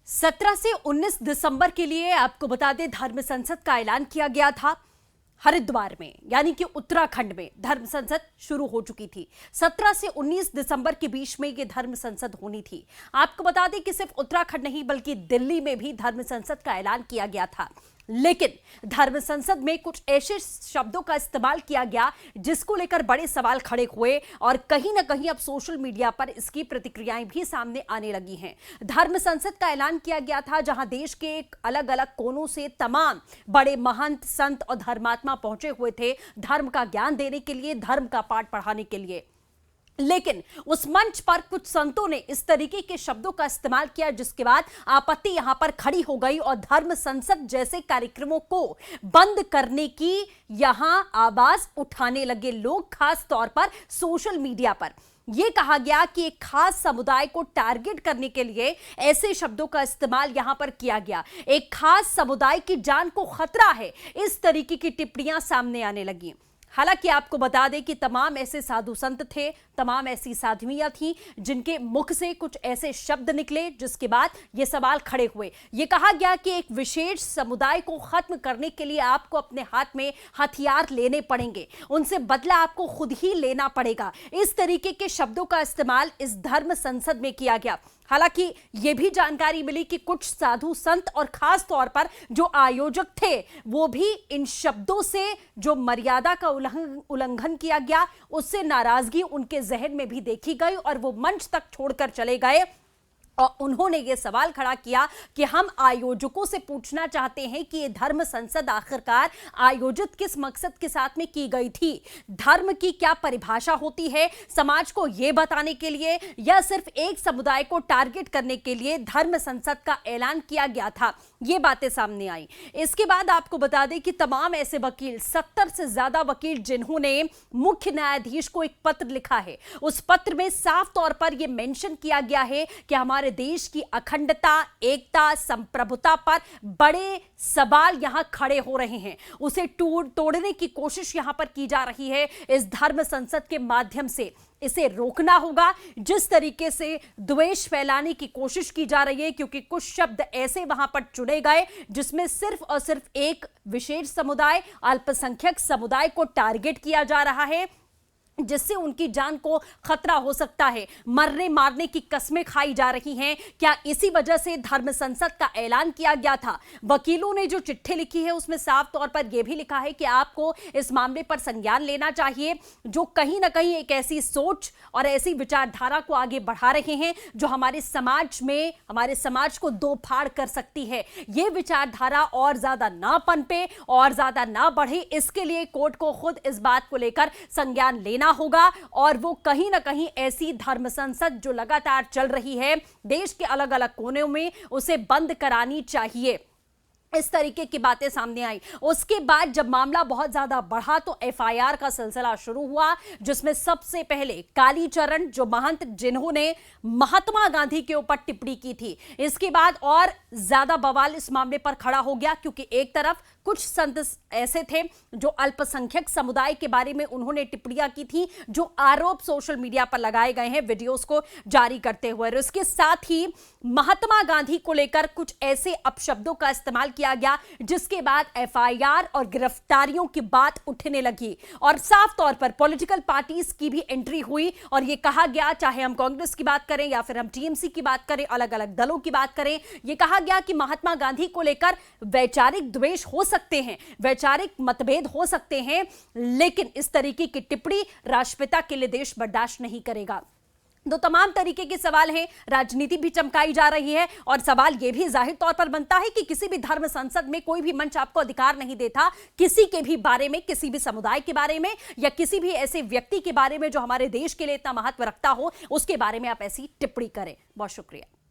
17 से 19 दिसंबर के लिए आपको बता दें धर्म संसद का ऐलान किया गया था। हरिद्वार में यानी कि उत्तराखंड में धर्म संसद शुरू हो चुकी थी। 17 से 19 दिसंबर के बीच में ये धर्म संसद होनी थी। आपको बता दें कि सिर्फ उत्तराखंड नहीं बल्कि दिल्ली में भी धर्म संसद का ऐलान किया गया था, लेकिन धर्म संसद में कुछ ऐसे शब्दों का इस्तेमाल किया गया जिसको लेकर बड़े सवाल खड़े हुए और कहीं ना कहीं अब सोशल मीडिया पर इसकी प्रतिक्रियाएं भी सामने आने लगी हैं। धर्म संसद का ऐलान किया गया था जहां देश के अलग अलग कोनों से तमाम बड़े महंत, संत और धर्मात्मा पहुंचे हुए थे धर्म का ज्ञान देने के लिए, धर्म का पाठ पढ़ाने के लिए। लेकिन उस मंच पर कुछ संतों ने इस तरीके के शब्दों का इस्तेमाल किया जिसके बाद आपत्ति यहां पर खड़ी हो गई और धर्म संसद जैसे कार्यक्रमों को बंद करने की यहां आवाज उठाने लगे लोग, खास तौर पर सोशल मीडिया पर। यह कहा गया कि एक खास समुदाय को टारगेट करने के लिए ऐसे शब्दों का इस्तेमाल यहां पर किया गया। एक खास समुदाय की जान को खतरा है, इस तरीके की टिप्पणियां सामने आने लगी। हालांकि आपको बता दें कि तमाम ऐसे साधु संत थे, तमाम ऐसी साध्वियां थीं जिनके मुख से कुछ ऐसे शब्द निकले जिसके बाद ये सवाल खड़े हुए। ये कहा गया कि एक विशेष समुदाय को खत्म करने के लिए आपको अपने हाथ में हथियार लेने पड़ेंगे, उनसे बदला आपको खुद ही लेना पड़ेगा। इस तरीके के शब्दों का इस्तेमाल इस धर्म संसद में किया गया। हालांकि यह भी जानकारी मिली कि कुछ साधु संत और खास तौर पर जो आयोजक थे वो भी इन शब्दों से, जो मर्यादा का उल्लंघन किया गया, उससे नाराजगी उनके जहन में भी देखी गई और वो मंच तक छोड़कर चले गए। और उन्होंने ये सवाल खड़ा किया कि हम आयोजकों से पूछना चाहते हैं कि ये धर्म संसद आखिरकार आयोजित किस मकसद के साथ में की गई थी। धर्म की क्या परिभाषा होती है, समाज को ये बताने के लिए या सिर्फ एक समुदाय को टारगेट करने के लिए धर्म संसद का ऐलान किया गया था। ये बातें सामने आई। इसके बाद आपको बता दें कि तमाम ऐसे वकील, 70 से ज्यादा वकील जिन्होंने मुख्य न्यायाधीश को एक पत्र लिखा है, उस पत्र में साफ तौर पर यह मेंशन किया गया है कि हमारे देश की अखंडता, एकता, संप्रभुता पर बड़े सवाल यहां खड़े हो रहे हैं। उसे तोड़ने की कोशिश यहां पर की जा रही है इस धर्म संसद के माध्यम से। इसे रोकना होगा। जिस तरीके से द्वेष फैलाने की कोशिश की जा रही है, क्योंकि कुछ शब्द ऐसे वहां पर चुने गए जिसमें सिर्फ और सिर्फ एक विशेष समुदाय, अल्पसंख्यक समुदाय को टारगेट किया जा रहा है, जिससे उनकी जान को खतरा हो सकता है। मरने मारने की कस्में खाई जा रही हैं। क्या इसी वजह से धर्म संसद का ऐलान किया गया था? वकीलों ने जो चिट्ठी लिखी है उसमें साफ तौर पर यह भी लिखा है कि आपको इस मामले पर संज्ञान लेना चाहिए जो कहीं ना कहीं एक ऐसी सोच और ऐसी विचारधारा को आगे बढ़ा रहे हैं जो हमारे समाज को दो फाड़ कर सकती है। यह विचारधारा और ज्यादा ना पनपे और ज्यादा ना बढ़े, इसके लिए कोर्ट को खुद इस बात को लेकर संज्ञान लेना होगा और वो कहीं ना कहीं ऐसी धर्म संसद जो लगातार चल रही है देश के अलग अलग कोनों में, उसे बंद करानी चाहिए। इस तरीके की बातें सामने आई। उसके बाद जब मामला बहुत ज्यादा बढ़ा तो एफआईआर का सिलसिला शुरू हुआ, जिसमें सबसे पहले कालीचरण, जो महंत जिन्होंने महात्मा गांधी के ऊपर टिप्पणी की थी, इसके बाद और ज्यादा बवाल इस मामले पर खड़ा हो गया क्योंकि एक तरफ कुछ संत ऐसे थे जो अल्पसंख्यक समुदाय के बारे में उन्होंने टिप्पणियां की थी, जो आरोप सोशल मीडिया पर लगाए गए हैं वीडियोस को जारी करते हुए। और इसके साथ ही महात्मा गांधी को लेकर कुछ ऐसे अपशब्दों का इस्तेमाल किया गया जिसके बाद एफआईआर और गिरफ्तारियों की बात उठने लगी और साफ तौर पर पॉलिटिकल पार्टीज की भी एंट्री हुई और यह कहा गया, चाहे हम कांग्रेस की बात करें या फिर हम टीएमसी की बात करें, अलग अलग दलों की बात करें, यह कहा गया कि महात्मा गांधी को लेकर वैचारिक द्वेष हो सकते हैं, वैचारिक मतभेद हो सकते हैं, लेकिन इस तरीके की टिप्पणी राष्ट्रपिता के लिए देश बर्दाश्त नहीं करेगा। तो तमाम तरीके के सवाल हैं, राजनीति भी चमकाई जा रही है और सवाल यह भी जाहिर तौर पर बनता है कि किसी भी धर्म संसद में कोई भी मंच आपको अधिकार नहीं देता किसी के भी बारे में, किसी भी समुदाय के बारे में या किसी भी ऐसे व्यक्ति के बारे में जो हमारे देश के लिए इतना महत्व रखता हो, उसके बारे में आप ऐसी टिप्पणी करें। बहुत शुक्रिया।